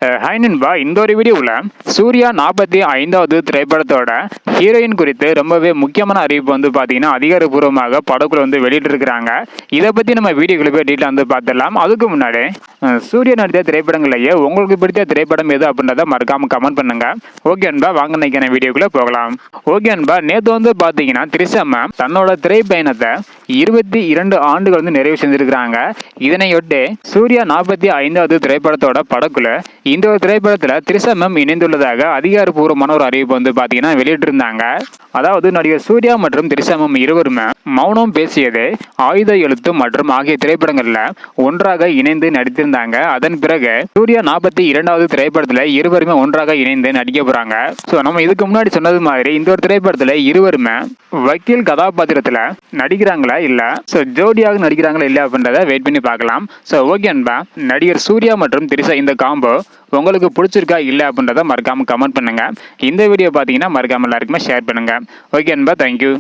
Hi நண்பா, இந்த ஒரு வீடியோவில் சூர்யா 45வது திரைப்படத்தோட ஹீரோயின் குறித்து ரொம்பவே முக்கியமான அறிவிப்பு பார்த்தீங்கன்னா அதிகாரப்பூர்வமாக படக்குழு வெளியிட்டிருக்கிறாங்க. இதை பற்றி நம்ம வீடியோக்குள்ள போய் டீட்டெயில் பார்த்துடலாம். அதுக்கு முன்னாடி சூர்யா நடித்த திரைப்படங்களையே உங்களுக்கு பிடித்த திரைப்படம் எது அப்படின்றத மறக்காம கமெண்ட் பண்ணுங்க. ஓகே அன்பா, வாங்க நினைக்கிற வீடியோக்குள்ள போகலாம். ஓகே அன்பா, நேற்று பார்த்தீங்கன்னா த்ரிஷா மேம் தன்னோட திரைப்பயணத்தை 22 ஆண்டுகள் நிறைவு செஞ்சிருக்கிறாங்க. இதனையொட்டி சூர்யா 45வது திரைப்படத்தோட படக்குழு இந்த ஒரு திரைப்படத்தில் த்ரிஷா மேம் இணைந்துள்ளதாக அதிகாரப்பூர்வமான ஒரு அறிவிப்பு பார்த்தீங்கன்னா வெளியிட்டிருந்தாங்க. அதாவது நடிகர் சூர்யா மற்றும் த்ரிஷா மேம் இருவருமே மௌனம் பேசியது, ஆயுத எழுத்து மற்றும் ஆகிய திரைப்படங்கள்ல ஒன்றாக இணைந்து நடித்திருந்தாங்க. அதன் பிறகு சூர்யா 42வது திரைப்படத்துல இருவருமே ஒன்றாக இணைந்து நடிக்க போறாங்க. ஸோ நம்ம இதுக்கு முன்னாடி சொன்னது மாதிரி இந்த ஒரு திரைப்படத்துல இருவருமே வக்கீல் கதாபாத்திரத்துல நடிக்கிறாங்களா இல்ல ஜோடியாக நடிக்கிறாங்களா இல்ல அப்படின்றத வெயிட் பண்ணி பார்க்கலாம். ஸோ ஓகே அன்பா, நடிகர் சூர்யா மற்றும் த்ரிஷா இந்த காம்போ உங்களுக்கு பிடிச்சிருக்கா இல்லை அப்படின்றத மறக்காம கமெண்ட் பண்ணுங்க. இந்த வீடியோ பார்த்தீங்கன்னா மறக்காம எல்லாருக்குமே ஷேர் பண்ணுங்க. ஓகே அன்பா, தேங்க்யூ.